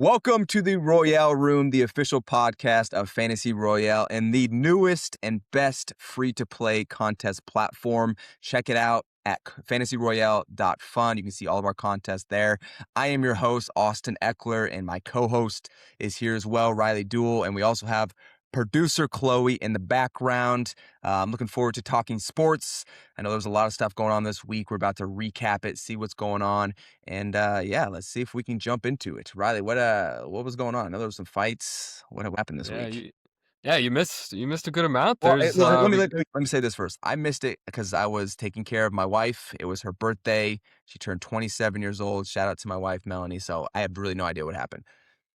Welcome to the Royale Room, the official podcast of Fantasy Royale and the newest and best free-to-play contest platform. Check it out at fantasyroyale.fun. You can see all of our contests there. I am your host, Austin Ekeler, and my co-host is here as well, Riley Duewel, and we also have producer Chloe in the background. I'm looking forward to talking sports. I know there's a lot of stuff going on this week. We're about to recap it, see what's going on. And let's see if we can jump into it. Riley, what was going on? I know there was some fights. What happened this Yeah, week? you missed a good amount. Well, There's let me say this first. I missed it because I was taking care of my wife. It was her birthday. She turned 27 years old. Shout out to my wife, Melanie. So I have really no idea what happened.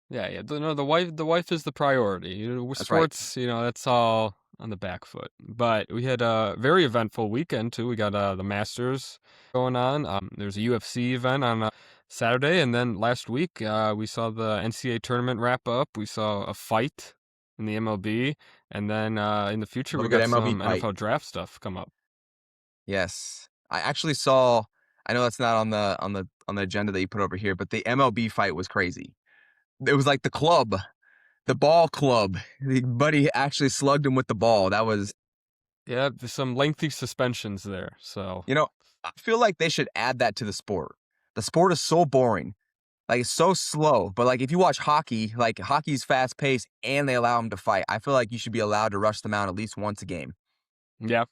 the wife is the priority. With That's right. sports, that's all on the back foot. But we had a very eventful weekend too. We got the Masters going on. There's a UFC event on Saturday, and then last week we saw the NCAA tournament wrap up. We saw a fight in the MLB, and then in the future we Little good got MLB some fight. NFL draft stuff come up. Yes. I actually saw, I know that's not on the agenda that you put over here, but the MLB fight was crazy. It was like the ball club. The buddy actually slugged him with the ball. That was, Yeah, there's some lengthy suspensions there. So I feel like they should add that to the sport. The sport is so boring. Like, it's so slow. But, like, if you watch hockey, like, hockey's fast-paced and they allow them to fight. I feel like you should be allowed to rush them out at least once a game. yeah.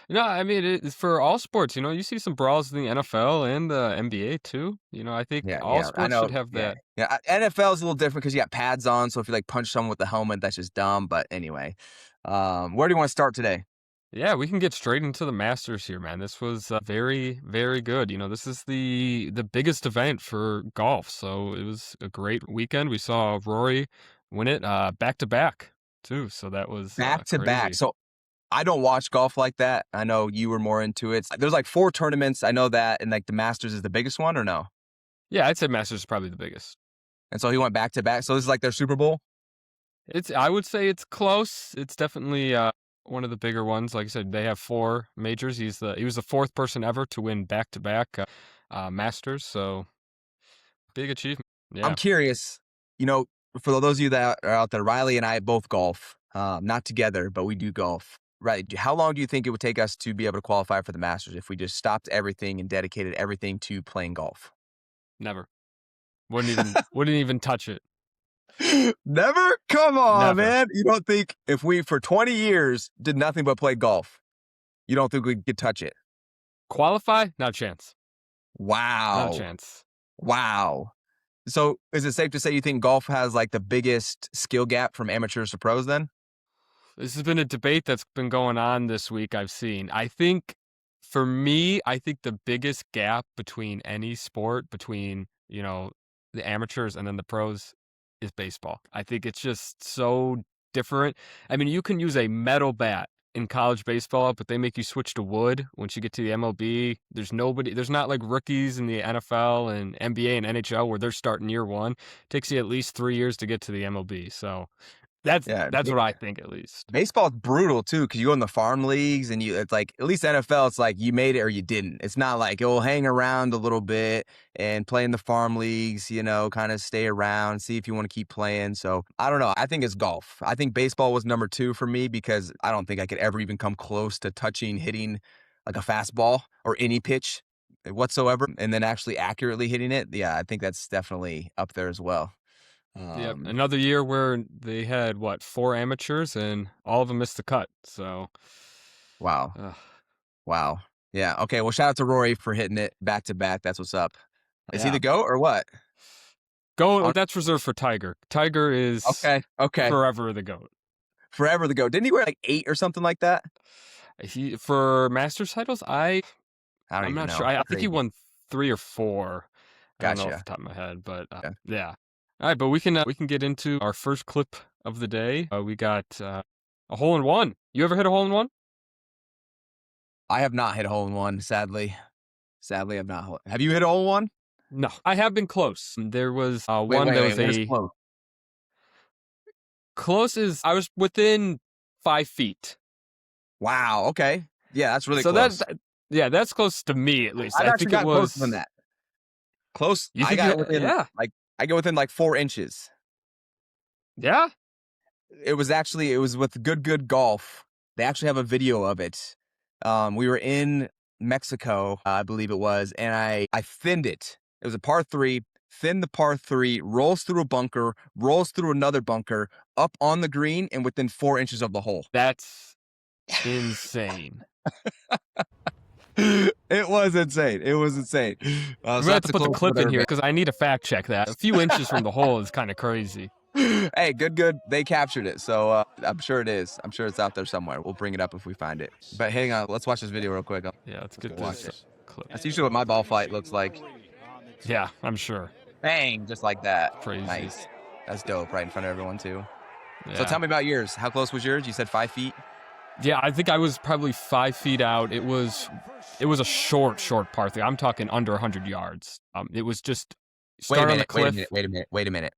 No, I mean, it's for all sports. You see some brawls in the NFL and the NBA too. I think all Yeah, I sports should know. have Yeah. that. Yeah, NFL is a little different because you got pads on, so if you, like, punch someone with the helmet, that's just dumb. But anyway, where do you want to start today? Yeah, we can get straight into the Masters here, man. This was very, very good. This is the biggest event for golf, so it was a great weekend. We saw Rory win it back to back too, so that was Back to back. crazy. So I don't watch golf like that. I know you were more into it. There's like 4 tournaments. I know that, and like the Masters is the biggest one, or no? Yeah, I'd say Masters is probably the biggest. And so he went back to back. So this is like their Super Bowl. I would say it's close. It's definitely one of the bigger ones. Like I said, they have 4 majors. He was the 4th person ever to win back-to-back Masters. So big achievement. I'm Yeah. curious, you know, for those of you that are out there, Riley and I both golf, not together, but we do golf. Right? How long do you think it would take us to be able to qualify for the Masters if we just stopped everything and dedicated everything to playing golf? Never. Wouldn't even touch it. Never? Come on, Never. man. You don't think if we for 20 years did nothing but play golf, you don't think we could touch it? Qualify? Not a chance. Not a Wow. chance. Wow. So is it safe to say you think golf has like the biggest skill gap from amateurs to pros then? This has been a debate that's been going on this week, I've seen. For me, I think the biggest gap between any sport, between, the amateurs and then the pros, is baseball. I think it's just so different. I mean, you can use a metal bat in college baseball, but they make you switch to wood once you get to the MLB. There's not like rookies in the NFL and NBA and NHL where they're starting year one. It takes you at least 3 years to get to the MLB. So that's Yeah. that's what I think, at least. Baseball's brutal too because you go in the farm leagues and it's like at least NFL it's like you made it or you didn't. It's not like you'll hang around a little bit and play in the farm leagues, kind of stay around, see if you want to keep playing. So I don't know. I think it's golf. I think baseball was number 2 for me because I don't think I could ever even come close to hitting like a fastball or any pitch whatsoever, and then actually accurately hitting it. Yeah, I think that's definitely up there as well. Yep, another year where they had 4 amateurs and all of them missed the cut. So, Wow. uh, Wow. Yeah. Okay. Well, shout out to Rory for hitting it back to back. That's what's up. Is he yeah, the GOAT or what? that's reserved for Tiger. Tiger is Okay. Okay. forever the GOAT. Forever the GOAT. Didn't he wear like 8 or something like that? For Masters titles, I don't I'm even not know. sure. I think he Crazy. won 3 or 4. I don't know off Gotcha. the top of my head, but Okay. yeah. All right, but we can get into our first clip of the day. We got a hole in one. You ever hit a hole in one? I have not hit a hole in one, sadly. Sadly, I've not. Have you hit a hole in one? No, I have been close. There was Wait, one wait, that wait. was What is a close? close as I was within 5 feet. Wow. Okay. Yeah, that's really So close. that's close to me at least. I've I actually think it gotten closer than was. that. Close. You I think got you? within Yeah. like I go within like 4 inches. Yeah? It was with Good Golf. They actually have a video of it. We were in Mexico, I believe it was, and I thinned it. It was a par 3, thinned the par 3, rolls through a bunker, rolls through another bunker, up on the green, and within 4 inches of the hole. That's insane. It was insane. It was insane. I'm going to have to put the clip in here because I need to fact check that. A few inches from the hole is kind of crazy. Hey, good. They captured it, so I'm sure it is. I'm sure it's out there somewhere. We'll bring it up if we find it. But hang on, let's watch this video real quick. Yeah, let's get watch this clip. That's usually what my ball flight looks like. Yeah, I'm sure. Bang, just like that. Crazy. Nice. That's dope, right in front of everyone too. Yeah. So tell me about yours. How close was yours? You said 5 feet? Yeah, I think I was probably 5 feet out. It was a short par 3. I'm talking under 100 yards. It was just start on the cliff. Wait a minute.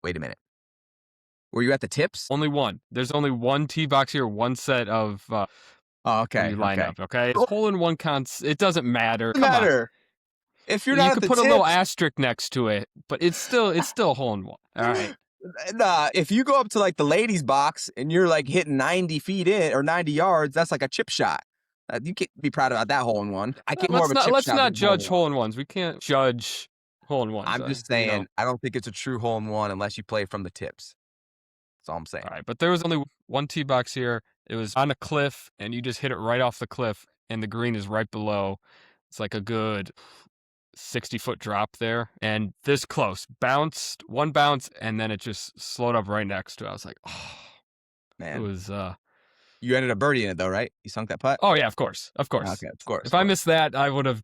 Were you at the tips? Only one. There's only one tee box here, one set of okay. when you line up, okay? It's hole-in-one counts. It doesn't matter. Come on. If you're not you at could the put tips, a little asterisk next to it, but it's still a hole-in-one. All right. Nah, if you go up to like the ladies box and you're like hitting 90 feet in or 90 yards, that's like a chip shot. You can't be proud about that hole-in-one. I get more of a chip shot. Let's not judge hole-in-ones. We can't judge hole-in-ones. I'm just saying, I don't think it's a true hole-in-one unless you play from the tips. That's all I'm saying. All right, but there was only one tee box here. It was on a cliff, and you just hit it right off the cliff, and the green is right below. It's like a good 60-foot drop there, and this close. One bounce, and then it just slowed up right next to it. I was like, oh, man. It was... You ended up birdieing it, though, right? You sunk that putt? Oh, yeah, of course. Okay, of course. If I missed that, that would have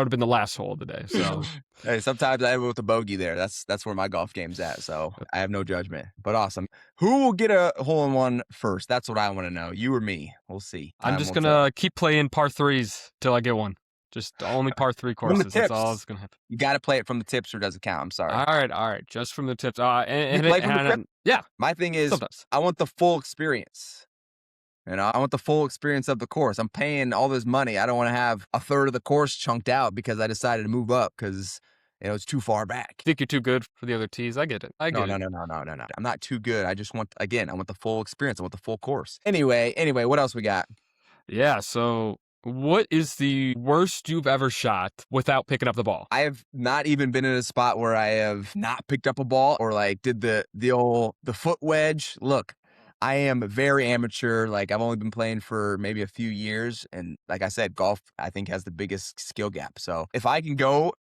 been the last hole of the day. So, hey, sometimes I end with a bogey there. That's where my golf game's at. So I have no judgment. But awesome. Who will get a hole-in-one first? That's what I want to know. You or me? We'll see. I'm just gonna keep playing par 3s till I get one. Just only par 3 courses. That's all that's gonna happen. You got to play it from the tips, or does it count? I'm sorry. All right. Just from the tips. Yeah. My thing is, sometimes. I want the full experience. I want the full experience of the course. I'm paying all this money. I don't want to have a third of the course chunked out because I decided to move up because it's too far back. I think you're too good for the other tees. I get it. No. I'm not too good. I just want, I want the full experience. I want the full course. Anyway, what else we got? Yeah, so what is the worst you've ever shot without picking up the ball? I have not even been in a spot where I have not picked up a ball or like did the foot wedge. Look, I am very amateur. Like, I've only been playing for maybe a few years. And like I said, golf, I think, has the biggest skill gap. So if I can go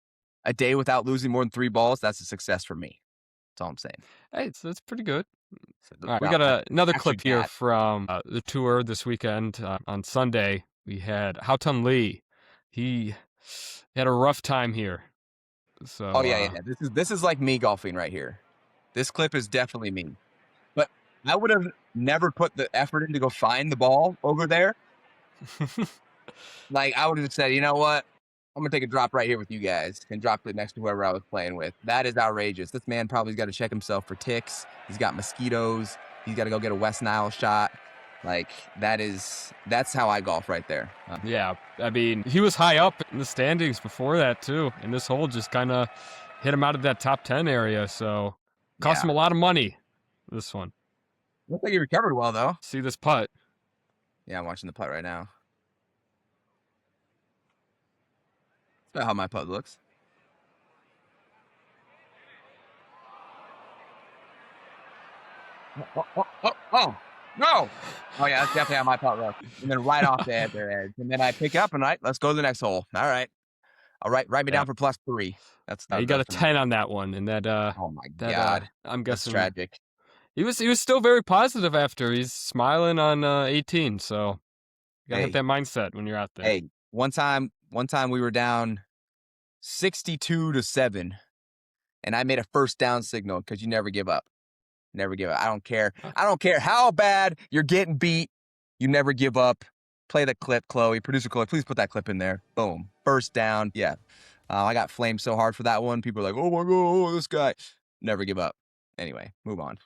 a day without losing more than 3 balls, that's a success for me. That's all I'm saying. Hey, that's pretty good. All right, we got another clip here from the tour this weekend. On Sunday, we had Houghton Lee. He had a rough time here. So, oh, yeah. This is like me golfing right here. This clip is definitely me. But I would have never put the effort in to go find the ball over there. Like, I would have said, you know what? I'm going to take a drop right here with you guys and drop it next to whoever I was playing with. That is outrageous. This man probably's got to check himself for ticks. He's got mosquitoes. He's got to go get a West Nile shot. Like, that's how I golf right there. Yeah, I mean, he was high up in the standings before that, too. And this hole just kind of hit him out of that top 10 area. So, cost him a lot of money, this one. Looks like he recovered well, though. See this putt? Yeah, I'm watching the putt right now. That's about how my putt looks. Oh, no. Oh, yeah, that's definitely how my putt looks. And then right off the edge. And then I pick up and let's go to the next hole. All right. Write me down for +3. That's you got a 10 on that one. And that, oh, my God. I'm guessing. That's tragic. He was still very positive after. He's smiling on 18, so you gotta have that mindset when you're out there. Hey, one time we were down 62-7, and I made a first down signal because you never give up. Never give up. I don't care. I don't care how bad you're getting beat. You never give up. Play the clip, Chloe. Producer Chloe, please put that clip in there. Boom. First down. Yeah. I got flamed so hard for that one. People are like, oh, my God, this guy. Never give up. Anyway, move on.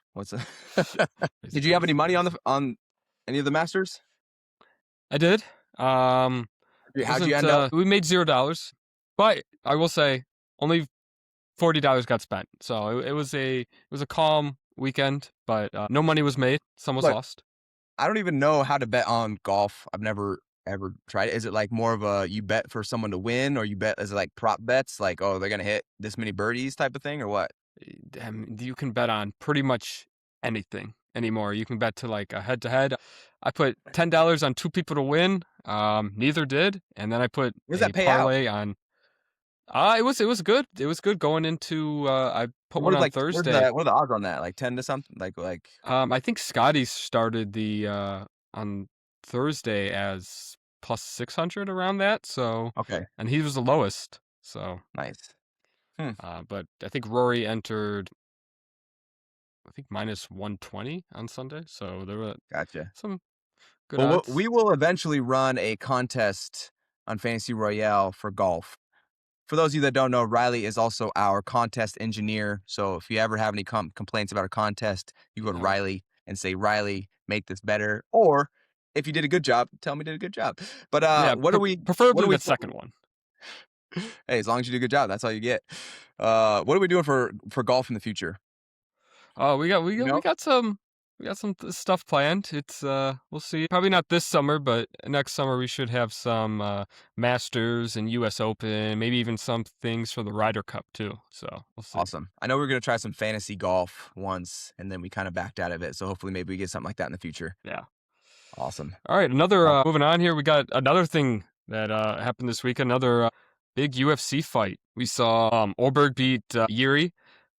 Did you have any money on any of the Masters? I did. How'd you end up? We made $0, but I will say only $40 got spent. So it was a calm weekend, but no money was made. Some was Look, lost. I don't even know how to bet on golf. I've never ever tried it. Is it like more of a you bet for someone to win, or you bet is it like prop bets, like oh they're gonna hit this many birdies type of thing, or what? You can bet on pretty much anything anymore. You can bet to like a head to head. I put $10 on two people to win. Neither did, and then I put What does that a pay out? parlay on. It was good. It was good going into. I put one What on like where's Thursday. the what are the odds on that? Like 10 to something? Like I think Scotty started the on Thursday as plus 600 around that. So, okay, and he was the lowest. So, nice. Hmm, but I think Rory entered. I think minus 120 on Sunday. So there were gotcha. some good Well, odds. we will eventually run a contest on Fantasy Royale for golf. For those of you that don't know, Riley is also our contest engineer. So if you ever have any complaints about a contest, you go to Yeah, Riley and say, Riley, make this better. Or if you did a good job, tell me you did a good job. But yeah, what preferably are we the second one. hey, as long as you do a good job, that's all you get. What are we doing for golf in the future? Oh, You know? we got some stuff planned. It's we'll see. Probably not this summer, but next summer we should have some Masters and US Open, maybe even some things for the Ryder Cup too. So we'll see. Awesome. I know we were gonna try some fantasy golf once, and then we kind of backed out of it. So hopefully maybe we get something like that in the future. Yeah. Awesome. All right, another moving on here. We got another thing that happened this week. Another big UFC fight. We saw Orberg beat Yuri.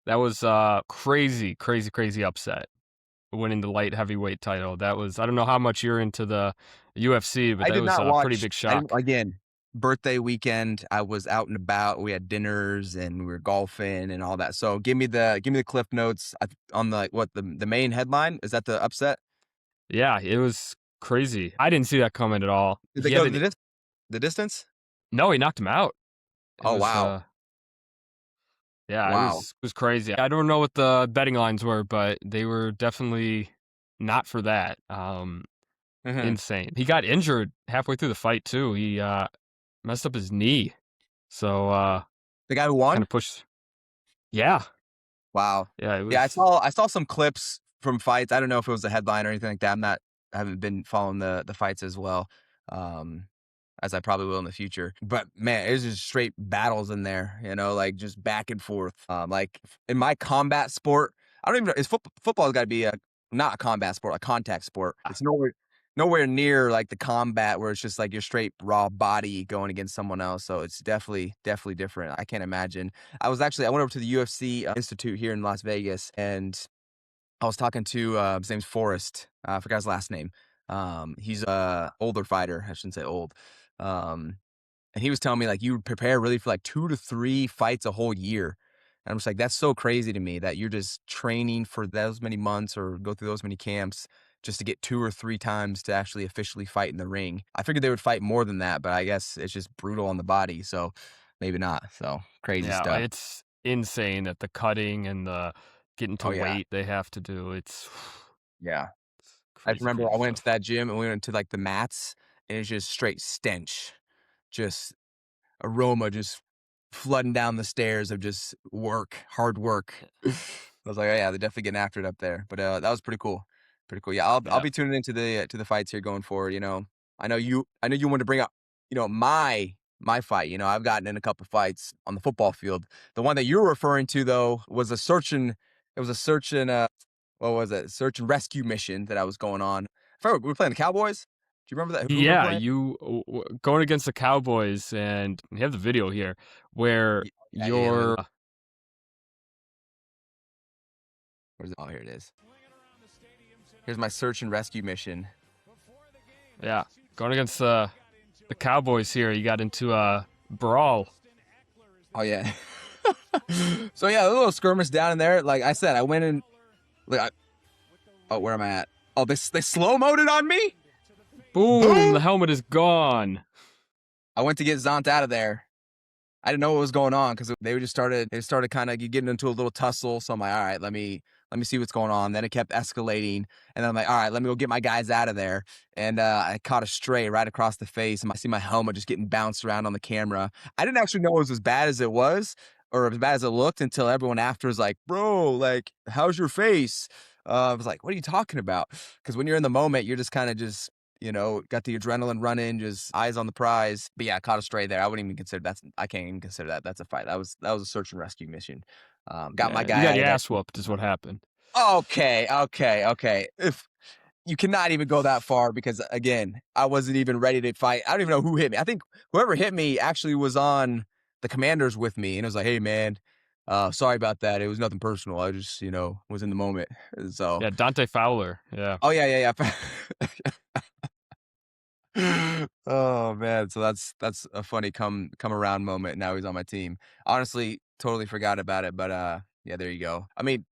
That was crazy, crazy, crazy upset, winning the light heavyweight title. That was, I don't know how much you're into the UFC, but I that did was not a pretty watch. big I didn't shock. again. Birthday weekend, I was out and about. We had dinners and we were golfing and all that. So give me the cliff notes on the what the main headline. Is that the upset? Yeah, it was crazy. I didn't see that coming at all. Did they He go had to an, the distance? no, he knocked him out. It Oh was, wow, yeah, wow. it was crazy. I don't know what the betting lines were, but they were definitely not for that. Hmm. Insane. He got injured halfway through the fight too. He messed up his knee. So The guy who kind won? of pushed. Yeah. Wow. Yeah, it Yeah, was. I saw some clips from fights. I don't know if it was a headline or anything like that. I haven't been following the fights as well. Um, as I probably will in the future. But man, it's just straight battles in there, like just back and forth. Like in my combat sport, I don't even know, football's got to be not a combat sport, a contact sport. It's nowhere near like the combat where it's just like your straight raw body going against someone else. So it's definitely different. I can't imagine. I went over to the UFC Institute here in Las Vegas, and I was talking to his name's Forrest. I forgot his last name. He's a older fighter. I shouldn't say old. Um, and he was telling me like you prepare really for like 2 to 3 fights a whole year. And I'm just like, that's so crazy to me that you're just training for those many months or go through those many camps just to get 2 or 3 times to actually officially fight in the ring. I figured they would fight more than that, but I guess it's just brutal on the body. So maybe not. So crazy Yeah, stuff. it's insane that the cutting and the getting to Oh yeah. weight they have to do. It's Yeah. I crazy, remember crazy I went to stuff. that gym and we went to like the mats and it's just straight stench. Just aroma just flooding down the stairs of just hard work. I was like, "Oh, yeah, they're definitely getting after it up there." But, that was pretty cool. Pretty cool. Yeah, I'll Yeah. be tuning into the fights here going forward. I know you wanted to bring up, my fight. I've gotten in a couple fights on the football field. The one that you're referring to, though, was a search and, what was it? Search and rescue mission that I was going on. I remember we were playing the Cowboys. Do you remember that? Who we were Yeah, playing? you going against the Cowboys, and we have the video here where Yeah, you're where's it? Oh, here it is. Here's my search and rescue mission. yeah going against the Cowboys here. You got into a brawl. Oh yeah. So yeah, a little skirmish down in there. Like I said, I went in. Like, oh, where am I at? Oh, they slow moded on me. Boom! Boom! The helmet is gone. I went to get Zont out of there. I didn't know what was going on because they started kind of getting into a little tussle. So I'm like, all right, let me see what's going on. Then it kept escalating, and then I'm like, all right, let me go get my guys out of there. And I caught a stray right across the face, and I see my helmet just getting bounced around on the camera. I didn't actually know it was as bad as it was. or as bad as it looked until everyone after was like, bro, like, how's your face? I was like, what are you talking about? Because when you're in the moment, you're just kind of just, got the adrenaline running, just eyes on the prize. But yeah, I caught a stray there. I wouldn't even consider I can't even consider that. That's a fight. That was a search and rescue mission. Got my Yeah, you guy got out of your there. ass whooped is what happened. Okay, okay, okay. If you cannot even go that far because again, I wasn't even ready to fight. I don't even know who hit me. I think whoever hit me actually was on the Commanders with me, and it was like, "Hey, man, sorry about that. It was nothing personal. I just, was in the moment." So, Yeah, Dante Fowler. Yeah. oh yeah, yeah, yeah. Oh man, so that's a funny come around moment. Now he's on my team. Honestly, totally forgot about it, but yeah, there you go. I mean,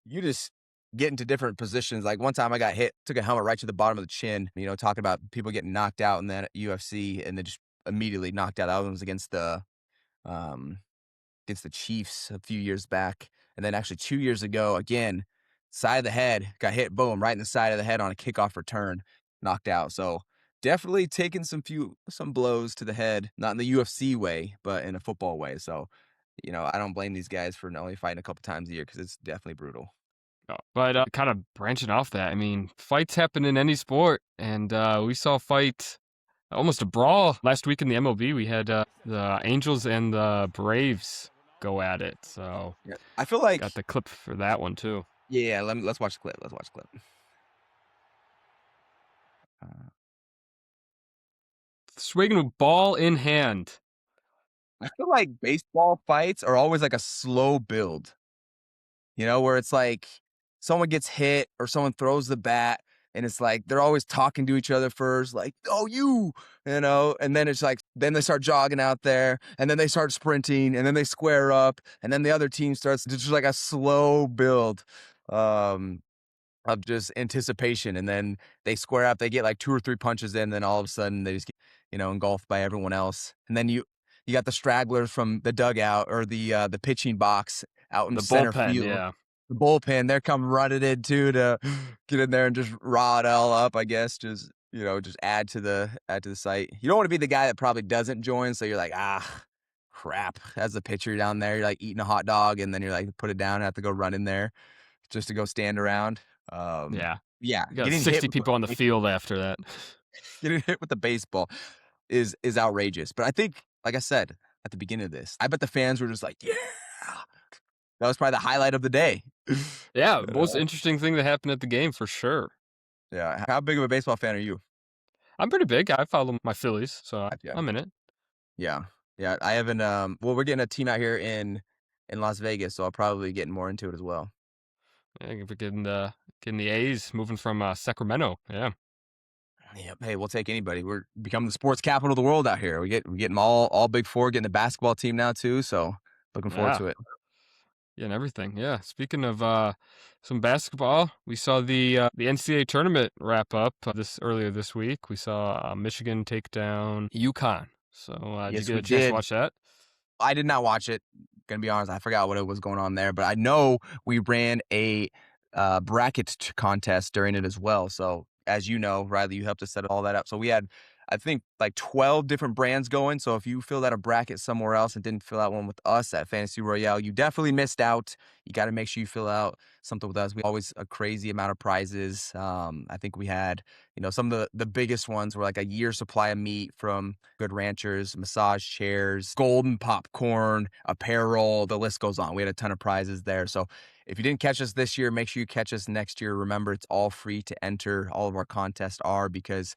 you just get into different positions. Like one time I got hit, took a helmet right to the bottom of the chin, talking about people getting knocked out in that UFC and then just immediately knocked out. That one was um against the Chiefs a few years back. And then actually 2 years ago, again, side of the head, got hit, boom, right in the side of the head on a kickoff return, knocked out. So definitely taking some blows to the head, not in the UFC way, but in a football way. So, I don't blame these guys for only fighting a couple times a year because it's definitely brutal. But kind of branching off that, I mean, fights happen in any sport, and we saw a fight, almost a brawl last week in the MLB. We had the Angels and the Braves go at it. So Yeah. I feel like got the clip for that one too. yeah, let's watch the clip. Let's watch the clip. Uh, Swinging with ball in hand. I feel like baseball fights are always like a slow build, where it's like someone gets hit or someone throws the bat and it's like they're always talking to each other first, like, oh, and then it's like, then they start jogging out there and then they start sprinting and then they square up and then the other team starts, it's just like a slow build. Um, of just anticipation, and then they square up, they get like 2 or 3 punches in, then all of a sudden they just get, engulfed by everyone else. And then you got the stragglers from the dugout or the pitching box out in The center bullpen, field. yeah. The bullpen, they're coming running in too to get in there and just raw it all up, I guess. Just, just add to the site. You don't want to be the guy that probably doesn't join, so you're like, crap. As the pitcher down there, you're like eating a hot dog, and then you're like, put it down and have to go run in there just to go stand around. Yeah. Yeah, You got 60 people on the field after that. getting hit with the baseball is outrageous. But I think, like I said at the beginning of this, I bet the fans were just like, yeah, that was probably the highlight of the day. Yeah, most interesting thing that happened at the game for sure. Yeah. How big of a baseball fan are you? I'm pretty big. I follow my Phillies, so Yeah. I'm in it. Yeah. Yeah. I haven't well, we're getting a team out here in Las Vegas, so I'll probably be getting more into it as well. Yeah, we're getting the A's moving from Sacramento. Yeah. Yeah, hey, we'll take anybody. We're becoming the sports capital of the world out here. We get them all Big Four, getting the basketball team now too. So looking forward Yeah. to it. Yeah, and everything. Yeah. Speaking of some basketball, we saw the NCAA tournament wrap up this earlier this week. We saw Michigan take down UConn. So did you Yes, get we a chance to did. watch that? I did not watch it. Gonna be honest, I forgot what it was going on there, but I know we ran a bracket contest during it as well. So as you know, Riley, you helped us set all that up. So we had, I think, like 12 different brands going. So if you filled out a bracket somewhere else and didn't fill out one with us at Fantasy Royale, you definitely missed out. You got to make sure you fill out something with us. We always a crazy amount of prizes. I think we had, some of the biggest ones were like a year supply of meat from Good Ranchers, massage chairs, golden popcorn, apparel. The list goes on. We had a ton of prizes there. So if you didn't catch us this year, make sure you catch us next year. Remember, it's all free to enter. All of our contests are, because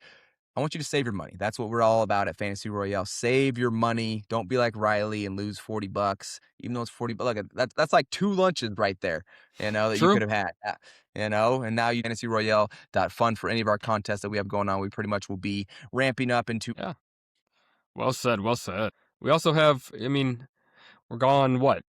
I want you to save your money. That's what we're all about at Fantasy Royale. Save your money. Don't be like Riley and lose $40, even though it's 40 bucks. Look, that's like 2 lunches right there, that you True. could have had. And now you Fantasy Royale.fun for any of our contests that we have going on. We pretty much will be ramping up into. Yeah. Well said. Well said. We also have, I mean, we're gone, what?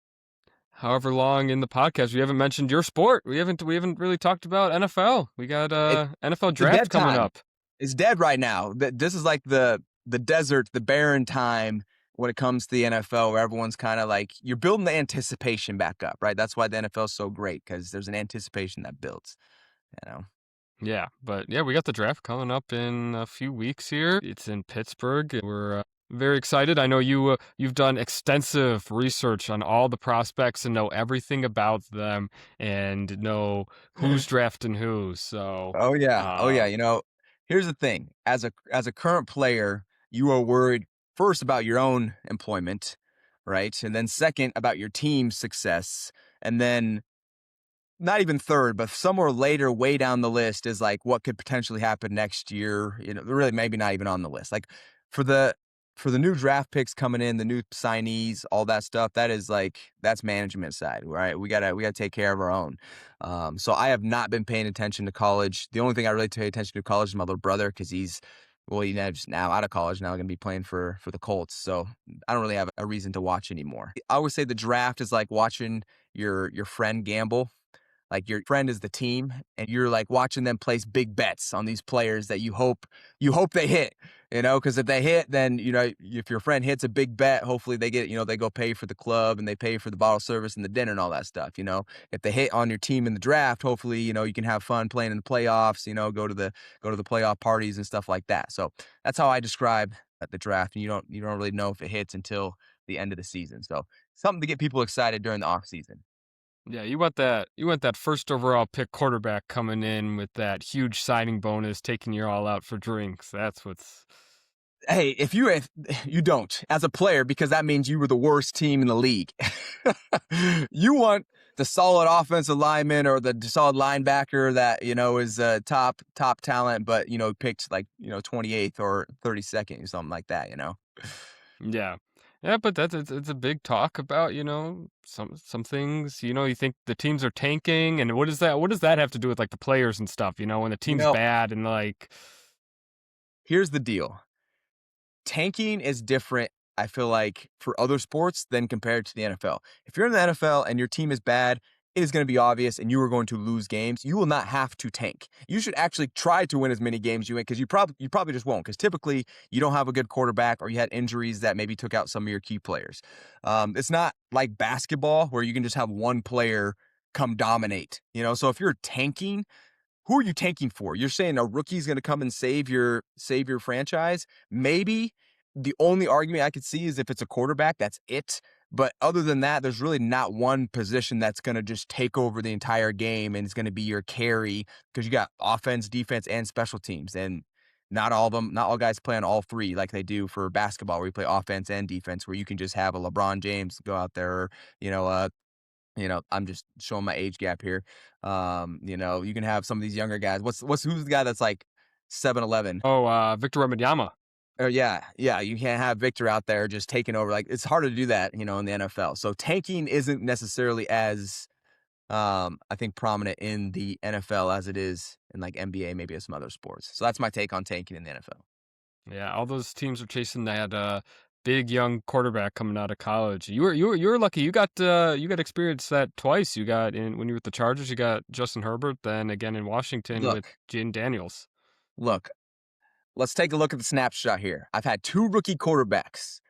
However long in the podcast, we haven't mentioned your sport. We haven't really talked about NFL. We got NFL It's a draft dead coming time. up. It's dead right now. This is like the desert, the barren time when it comes to the NFL, where everyone's kind of like, you're building the anticipation back up, right? That's why the NFL is so great, because there's an anticipation that builds, you know. Yeah, but yeah, we got the draft coming up in a few weeks here. It's in Pittsburgh. We're Very excited. I know you've done extensive research on all the prospects and know everything about them and know who's drafting who. So, Oh yeah. Oh yeah. uh, Here's the thing. As a current player, you are worried first about your own employment, right? And then second about your team's success. And then not even third, but somewhere later, way down the list is like what could potentially happen next year. Really maybe not even on the list. Like for the for the new draft picks coming in, the new signees, all that stuff, that is like that's management side, right? We gotta take care of our own. So I have not been paying attention to college. The only thing I really pay attention to college is my little brother because he's now out of college, now going to be playing for the Colts. So I don't really have a reason to watch anymore. I always say the draft is like watching your friend gamble. Like your friend is the team, and you're like watching them place big bets on these players that you hope they hit. Because if they hit, then if your friend hits a big bet, hopefully they get they go pay for the club and they pay for the bottle service and the dinner and all that stuff. If they hit on your team in the draft, hopefully you can have fun playing in the playoffs. Go to the playoff parties and stuff like that. So that's how I describe the draft. And you don't really know if it hits until the end of the season. So something to get people excited during the off season. yeah, you want that first overall pick quarterback coming in with that huge signing bonus, taking you all out for drinks. That's what's Hey, if you don't as a player because that means you were the worst team in the league. You want the solid offensive lineman or the solid linebacker that is top talent, but picked like 28th or 32nd or something like that. yeah. Yeah, but it's a big talk about, some things, you think the teams are tanking and what does that have to do with like the players and stuff, when the You team's know, bad and like here's the deal. Tanking is different, I feel like, for other sports than compared to the NFL. If you're in the NFL and your team is bad, it is going to be obvious and you are going to lose games. You will not have to tank. You should actually try to win as many games you win because you probably just won't because typically you don't have a good quarterback or you had injuries that maybe took out some of your key players. It's not like basketball where you can just have one player come dominate. So if you're tanking, who are you tanking for? You're saying a rookie's going to come and save your franchise? Maybe. The only argument I could see is if it's a quarterback, that's it. But other than that, there's really not one position that's going to just take over the entire game and it's going to be your carry because you got offense, defense, and special teams. And not all of them, not all guys play on all three like they do for basketball, where you play offense and defense, where you can just have a LeBron James go out there, or, I'm just showing my age gap here. You can have some of these younger guys. Who's the guy that's like 7'11"? Victor Wembanyama. Or yeah. You can't have Victor out there just taking over. Like it's harder to do that, in the NFL. So tanking isn't necessarily as I think prominent in the NFL as it is in like NBA, maybe as some other sports. So that's my take on tanking in the NFL. Yeah, all those teams are chasing that big young quarterback coming out of college. You were lucky. You got experience that twice. You got in when you were with the Chargers, you got Justin Herbert, then again in Washington with Look, Jaden Daniels. look. Let's take a look at the snapshot here. I've had two rookie quarterbacks.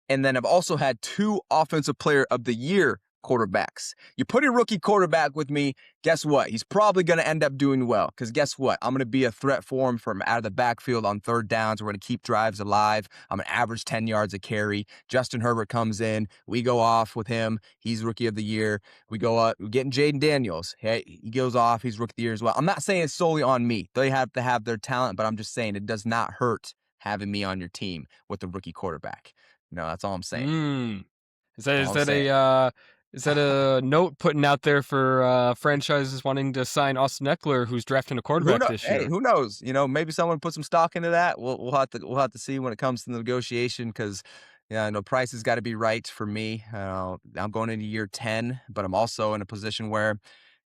And then I've also had two Offensive Player of the Year quarterbacks. You put a rookie quarterback with me, guess what? He's probably going to end up doing well because guess what? I'm going to be a threat for him from out of the backfield on third downs. We're going to keep drives alive. I'm going to average 10 yards a carry. Justin Herbert comes in. We go off with him. He's Rookie of the Year. We go up. We're getting Jaden Daniels. Hey, he goes off. He's Rookie of the Year as well. I'm not saying it's solely on me. They have to have their talent, but I'm just saying it does not hurt having me on your team with the rookie quarterback. No, that's all I'm saying. Mm. Is that All is I'm that saying. a uh is that a note putting out there for franchises wanting to sign Austin Eckler, who's drafting a Who quarterback know? this Hey, year? who knows? Maybe someone put some stock into that. We'll have to see when it comes to the negotiation because yeah, I know price has got to be right for me. I'm going into year 10, but I'm also in a position where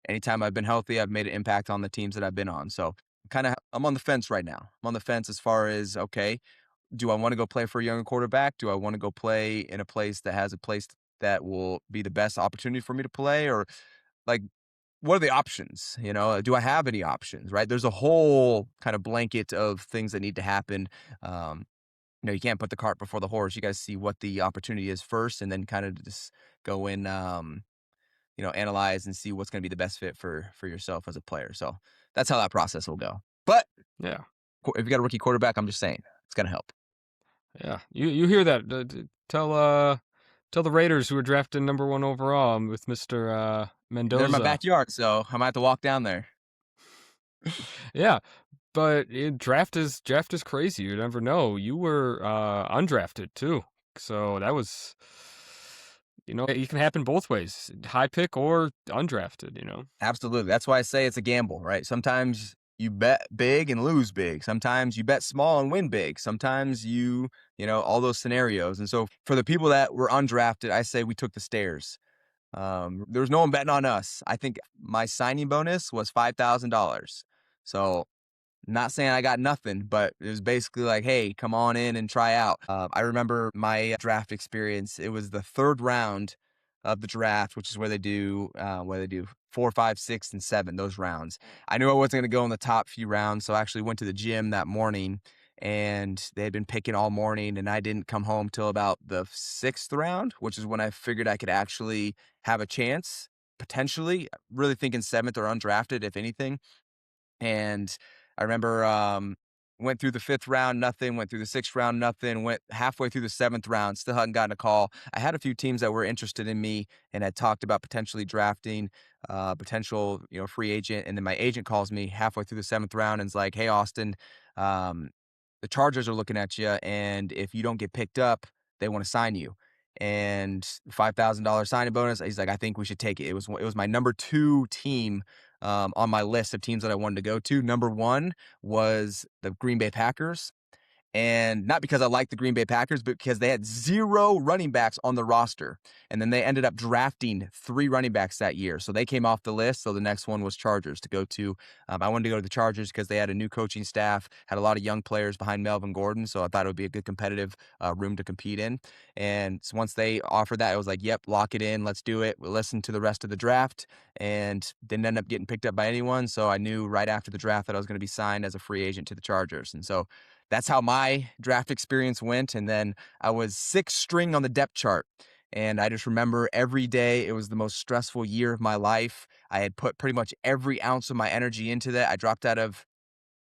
anytime I've been healthy, I've made an impact on the teams that I've been on. So I'm on the fence right now. I'm on the fence as far as okay, do I want to go play for a younger quarterback? Do I want to go play in a place that has a place that will be the best opportunity for me to play? Or like, what are the options? Do I have any options? Right? There's a whole kind of blanket of things that need to happen. Um, you can't put the cart before the horse. You got to see what the opportunity is first, and then kind of just go in, analyze and see what's going to be the best fit for yourself as a player. So that's how that process will go. But Yeah. if you got a rookie quarterback, I'm just saying it's going to help. Yeah, you hear that? Tell the Raiders who were drafted number 1 overall with Mister They're in my Mendoza. backyard, so I might have to walk down there. Yeah, but draft is crazy. You never know. You were undrafted too, so that was, it can happen both ways, high pick or undrafted. Absolutely. That's why I say it's a gamble, right? Sometimes you bet big and lose big. Sometimes you bet small and win big. Sometimes all those scenarios. And so for the people that were undrafted, I say we took the stairs. There was no one betting on us. I think my signing bonus was $5,000. So not saying I got nothing, but it was basically like, hey, come on in and try out. I remember my draft experience. It was the third round of the draft, which is where they do 4, 5, 6, and 7, those rounds. I knew I wasn't going to go in the top few rounds, so I actually went to the gym that morning, and they had been picking all morning, and I didn't come home till about the 6th round, which is when I figured I could actually have a chance, potentially, really thinking 7th or undrafted, if anything. And I remember went through the 5th round, nothing. Went through the 6th round, nothing. Went halfway through the 7th round, still hadn't gotten a call. I had a few teams that were interested in me and had talked about potentially drafting, potential free agent. And then my agent calls me halfway through the 7th round and is like, "Hey, Austin, um, the Chargers are looking at you, and if you don't get picked up, they want to sign you." And $5,000 signing bonus. He's like, "I think we should take it." It was my number 2 team on my list of teams that I wanted to go to. Number 1 was the Green Bay Packers. And not because I like the Green Bay Packers, but because they had 0 running backs on the roster. And then they ended up drafting 3 running backs that year. So they came off the list. So the next one was Chargers to go to. I wanted to go to the Chargers because they had a new coaching staff, had a lot of young players behind Melvin Gordon. So I thought it would be a good competitive room to compete in. And so once they offered that, I was like, yep, lock it in. Let's do it. We'll listen to the rest of the draft, and didn't end up getting picked up by anyone. So I knew right after the draft that I was going to be signed as a free agent to the Chargers. And so that's how my draft experience went. And then I was 6th string on the depth chart. And I just remember every day it was the most stressful year of my life. I had put pretty much every ounce of my energy into that. I dropped out of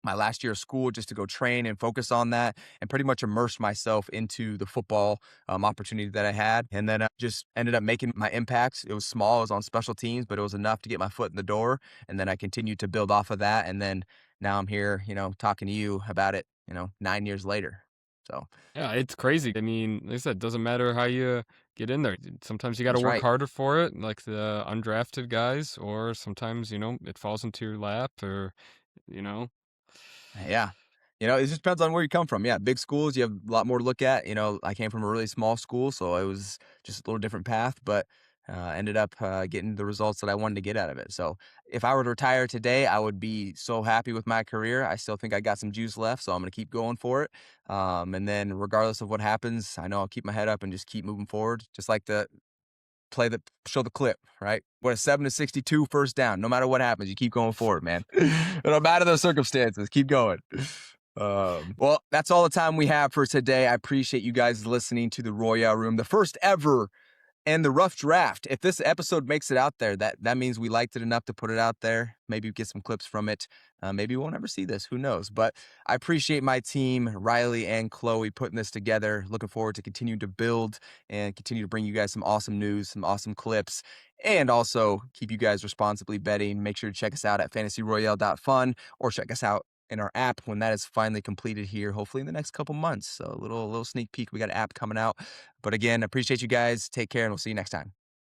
my last year of school just to go train and focus on that and pretty much immerse myself into the football opportunity that I had. And then I just ended up making my impacts. It was small, it was on special teams, but it was enough to get my foot in the door. And then I continued to build off of that. And then now I'm here, talking to you about it, 9 years later. So Yeah, it's crazy. I mean, like I said, it doesn't matter how you get in there. Sometimes you got to that's work right. harder for it, like the undrafted guys, or sometimes it falls into your lap, or you know. Yeah. It just depends on where you come from. Yeah, big schools, you have a lot more to look at. I came from a really small school, so it was just a little different path, but ended up getting the results that I wanted to get out of it. So if I were to retire today, I would be so happy with my career. I still think I got some juice left, so I'm going to keep going for it. And then regardless of what happens, I know I'll keep my head up and just keep moving forward, just like the show the clip, right? What a 7-62 first down. No matter what happens, you keep going forward, man. No matter the circumstances, keep going. Well, that's all the time we have for today. I appreciate you guys listening to the Royale Room, the first ever and the rough draft. If this episode makes it out there, that means we liked it enough to put it out there. Maybe get some clips from it. Maybe we won't ever see this. Who knows? But I appreciate my team, Riley and Chloe, putting this together. Looking forward to continue to build and continue to bring you guys some awesome news, some awesome clips, and also keep you guys responsibly betting. Make sure to check us out at fantasyroyale.fun or check us out in our app when that is finally completed here, hopefully in the next couple months. So a little sneak peek. We got an app coming out. But again, appreciate you guys. Take care, and we'll see you next time.